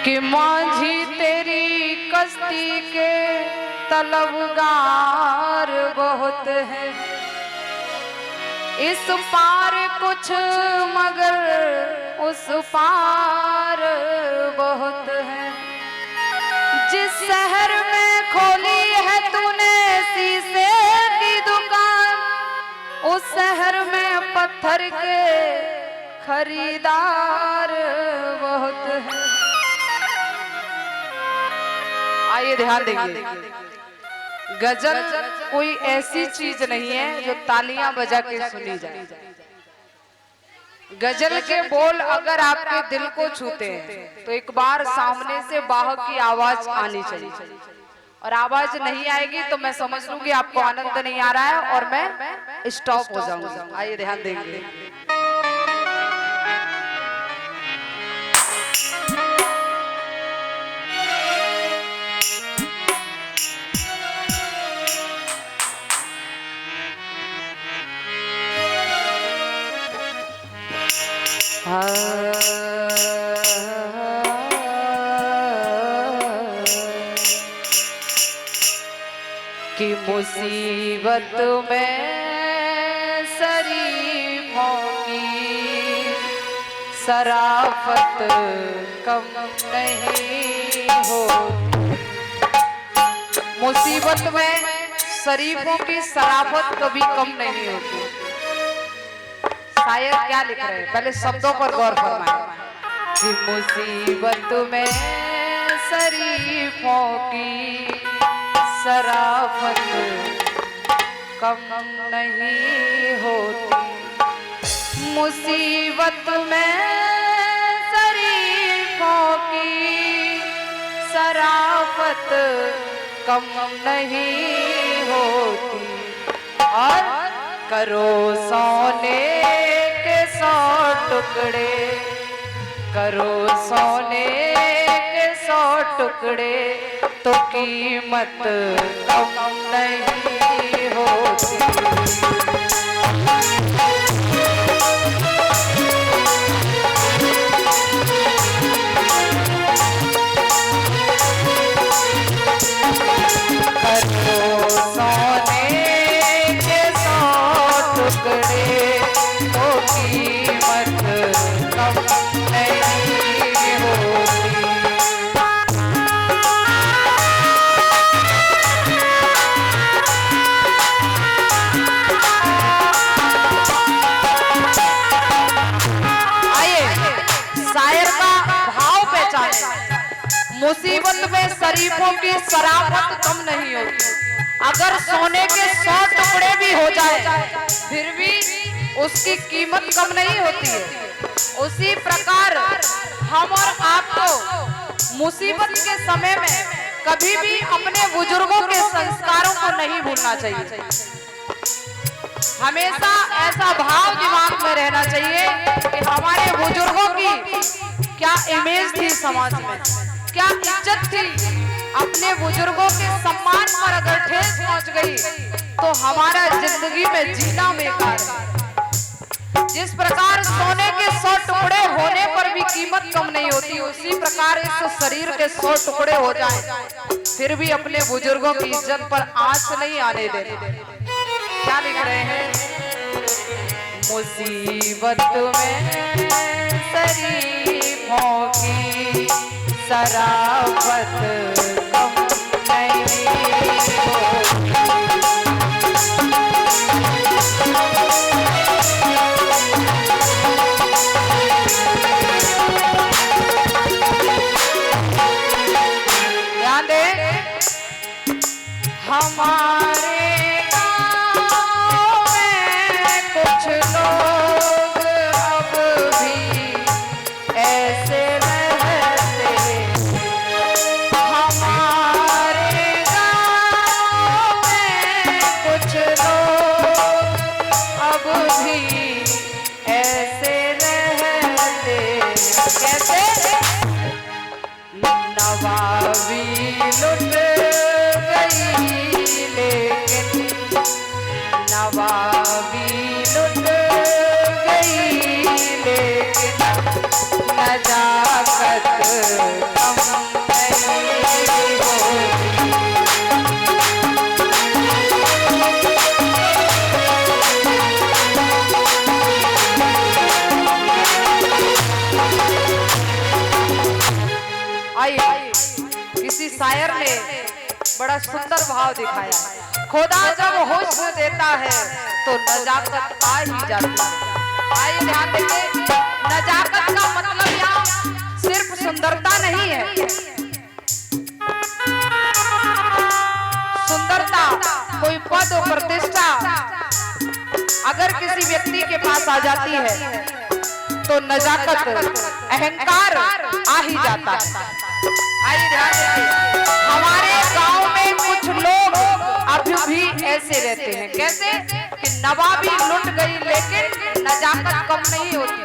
कि माझी तेरी कश्ती के तलबगार बहुत है, इस पार कुछ मगर उस पार बहुत है। जिस शहर में खोली है तूने शीशे की दुकान, उस शहर में पत्थर के खरीदार बहुत है। आइए ध्यान देंगे, गजल कोई ऐसी चीज नहीं है जो तालियां बजा के सुनी जाए। गजल के बोल अगर आपके दिल को छूते हैं तो एक बार सामने से बाह की आवाज आनी चाहिए, और आवाज नहीं आएगी तो मैं समझ लूंगी आपको आनंद नहीं आ रहा है और मैं स्टॉप हो जाऊंगा। आइए ध्यान देंगे। कि मुसीबत में शरीफों की शराफत कम नहीं होती। मुसीबत में शरीफों की शराफत कभी कम नहीं होती। शायर क्या लिख रहे हैं, पहले शब्दों पर गौर फरमाएं। कि मुसीबत में शरीफों की शराफत कम नहीं होती। मुसीबत में शरीफों की शराफत कम नहीं होती। और करो सोने के 100 टुकड़े, करो सोने के 100 टुकड़े, तो कीमत कम नहीं होती। मुसीबत में शरीफों की शराफत कम नहीं होती। अगर सोने के 100 टुकड़े भी हो जाए फिर भी उसकी कीमत कम नहीं होती है। उसी प्रकार हम और आपको मुसीबत के समय में कभी भी अपने बुजुर्गों के संस्कारों को नहीं भूलना चाहिए। हमेशा ऐसा भाव दिमाग में रहना चाहिए कि हमारे बुजुर्गों की क्या इमेज थी समाज में, क्या इज्जत थी। अपने बुजुर्गों के सम्मान पर अगर ठेस पहुंच गई तो हमारा जिंदगी में जीना बेकार है। जिस प्रकार सोने के 100 टुकड़े होने पर भी कीमत कम नहीं होती, उसी प्रकार इस शरीर के 100 टुकड़े हो जाएं फिर भी अपने बुजुर्गों की इज्जत पर आंच नहीं आने देते। क्या लिख रहे हैं? मुसीबत में शरीफों की शराफत कम नहीं होती। ध्यान दे, हमारे गाँव में कुछ लोग अब भी ऐसे नवाबी लुट गई लेकिन नवाबी लुट गई लेकिन नजाकत कम नहीं होती। आइए, किसी शायर ने बड़ा सुंदर भाव दिखाया है। खुदा जब हुस्न देता है तो नजाकत आ ही जाती है। आइए ध्यान देंगे, नजाकत का मतलब यहाँ सिर्फ सुंदरता नहीं है। सुंदरता, कोई पद और प्रतिष्ठा अगर किसी व्यक्ति के पास आ जाती है तो नजाकत, अहंकार आ ही जाता है। आइए ध्यान दीजिए, हमारे गांव में कुछ लोग अभी भी ऐसे रहते हैं। कैसे कि नवाबी लुट गई लेकिन नजाकत कम नहीं होती।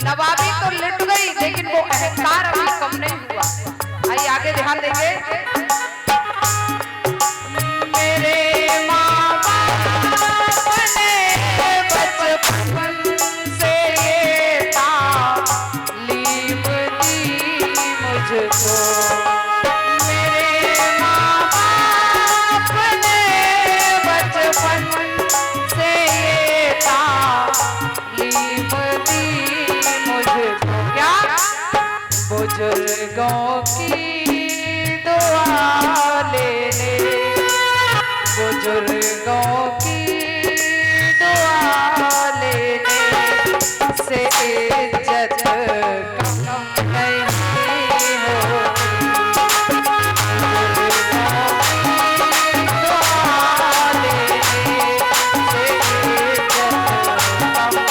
नवाबी तो लुट गई लेकिन वो अहंकार अभी कम नहीं हुआ। आइए आगे ध्यान देंगे। मेरे माँ बाप ने बचपन से ये तालीम दी मुझको। बुजुर्गों की दुआ लेने, बुजुर्गों की दुआ लेने से इज्जत कम नहीं होती। दुआ लेने से इज्जत कम नहीं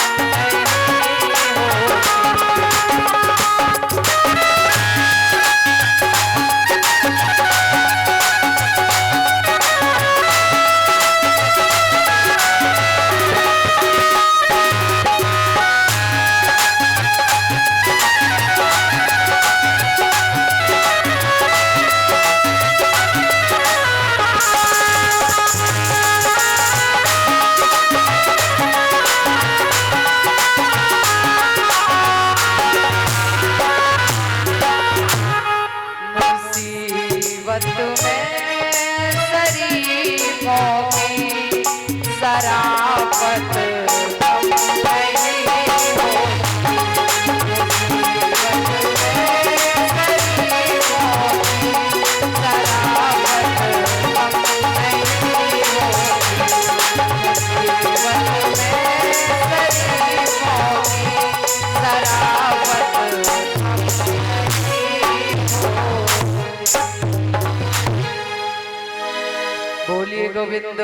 बोलिए गोविंद।